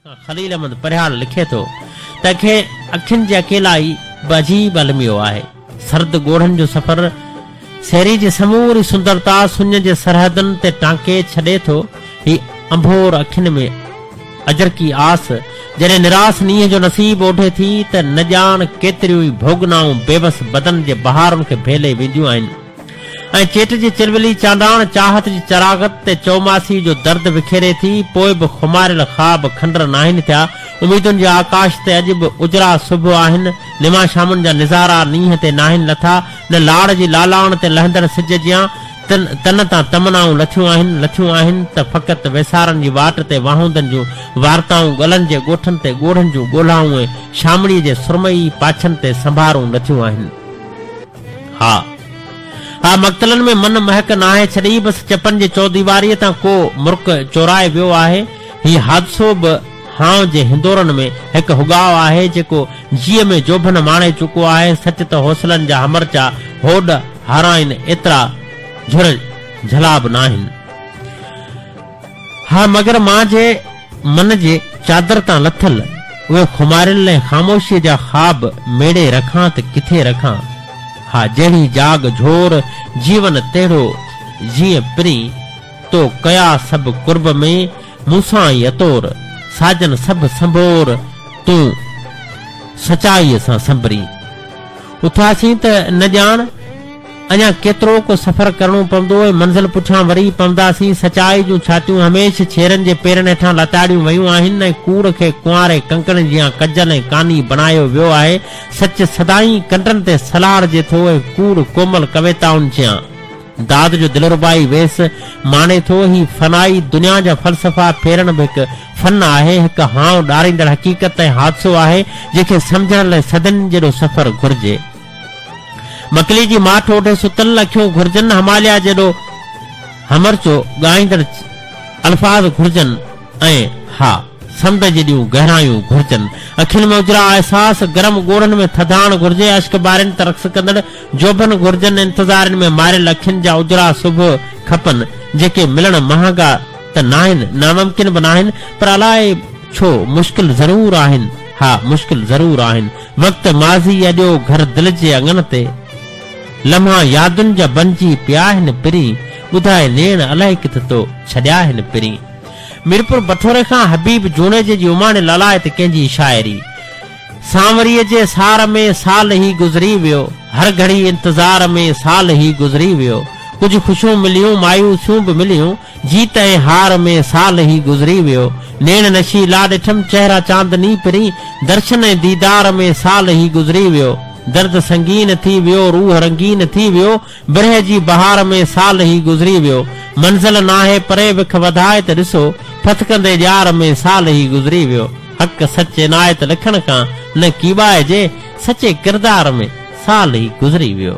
खलील अहमद परिहार लिखे थो त खे अखियुनि जे अकेलाई अजीब अलमियो आहे। सर्द ॻोढ़नि जो सफ़र शहरी जी समूरी सुंदरता सुञ जे सरहदनि ते टांके छॾे थो। ही अंभोर अखियुनि में अजर की आस जॾहिं निरास नींहं जो नसीब ओढे थी त न ॼाण केतिरियूं ई भोगनाऊं बेबस बदन जे बहारुनि खे भेले वेंदियूं आहिनि ऐं चेट जी चिलवली चांडाण चाहत जी चरागत ते चौमासी जो दर्द विखेरे थी। पोइ बि खुमारियल ख्वाब खंडर नाहिनि थिया। उमीदुनि जे आकाश ते अॼु बि उजरा सुबुह आहिनि। निमा शामुनि जा निज़ारा नींहं ते नाहिनि लथा। न लाड़ जी लालाण ते लहंदड़ सिज जियां तन तां तमनाऊं लथियूं आहिनि त फ़क़ति वेसारनि जी वाट ते वाहूंदनि जूं वार्ताऊं गलनि जे ॻोठनि ते ॻोढ़नि जूं ॻोल्हाऊं ऐं शामड़ीअ जे सुरमई पाछनि ते संभारूं लथियूं आहिनि। हा मक़तलनि में मन महक नाहे छॾी, बसि चपनि जे चौदीवारीअ तां को मुर्क चोराए वियो आहे। हीउ हादिसो बि हाउ जे हिंदोरनि में हिकु हुगाव आहे जेको जीअ में जोभन माणे चुको आहे। सच त हौसलनि जा हमरचा होड हाराइन एतिरा झुर झला बि नाहिनि। हा मगर मां जे मन जे चादर तां लथल उहे खुमारियल ऐं ख़ामोशीअ जा ख़्वाब मेड़े रखां त किथे रखां। हा जहिड़ी जाग झोर जीवन तेड़ो जीअं पिरी तो कया सभु कुर्ब में मूसां यतोर साजन सभु संभोर तूं सचाईअ सां संभरी। उथासीं त न ॼाण अञा केतिरो को सफ़र करणो पवंदो ऐं मंज़िल पुछां वरी पवंदासीं। सचाई जूं छातियूं हमेशह छेरनि जे पेरनि हेठां लताड़ियूं वयूं आहिनि ऐं कूड़ खे कुंवारे कंकण जियां कजल ऐं कानी बणायो वियो आहे। सच सदाई कंडनि ते सलाड़जे थो ऐं कूड़ कोमल कविताउनि जियां दाद जो दिलरुबाई वेस माणे थो। ही फनाई दुनिया जा फ़लसफ़ा फेरण बि हिकु फन आहे, हिकु हाउ ॾारींदड़ हक़ीक़त ऐं हादसो आहे जंहिंखे सम्झण लाइ सदन जहिड़ो सफ़र घुर्जे। मकली जी माठ ओढे सुतल अखियूं घुर्जनि, हमालिया जहिड़ो हमरचो ॻाईंदड़ अल्फाज़ घुर्जनि ऐं हा समुंड जहिड़ियूं गहरायूं घुर्जनि। अखियुनि में उजरा अहसास गरम ॻोढ़नि में थधाण घुर्जे। अश्क बारनि त रक़्स कंदड़ जोबन घुर्जनि। इंतज़ारनि में मारियल अखियुनि जा उजरा सुबुह खपनि जेके मिलण महांगा त नाहिनि, नामुमकिन बि नाहिनि, पर अलाए छो मुश्किल ज़रूर आहिनि। हा मुश्किल ज़रूर आहिनि। वक़्तु माज़ी अॼो घर दिलि जे अंगन ते लम्हा यादुनि जा बणिजी पिया आहिनि पिरी। ॿुधाए नेण अलाए किथे तो छॾिया आहिनि पिरी। मीरपुर बठोरे खां हबीब जूने जी उमाणे ललाए ते कंहिंजी शाइरी। सांवरीअ जे सार में साल ई गुज़री वियो, हर घड़ी इंतज़ार में साल ई गुज़री वियो। कुझु ख़ुशियूं मिलियूं मायूसियूं बि मिलियूं, जीत ऐं हार में साल ई गुज़री वियो। नेण नशी ला ॾिठमि चेहरा चांदनी पिरी, दर्शन ऐं दीदार में साल ई गुज़री वियो। दर्द संगीन थी वियो, रूह रंगीन थी वियो, बिरह जी बहार में साल ई गुज़री वियो। मंज़िल नाहे परे विख वधाए त ॾिसो, फथकंदे ॼार में साल ई गुज़री वियो। हक़ सचे नायत लिखण खां न कीबाइजे, सचे किरदार में साल ई गुज़री वियो।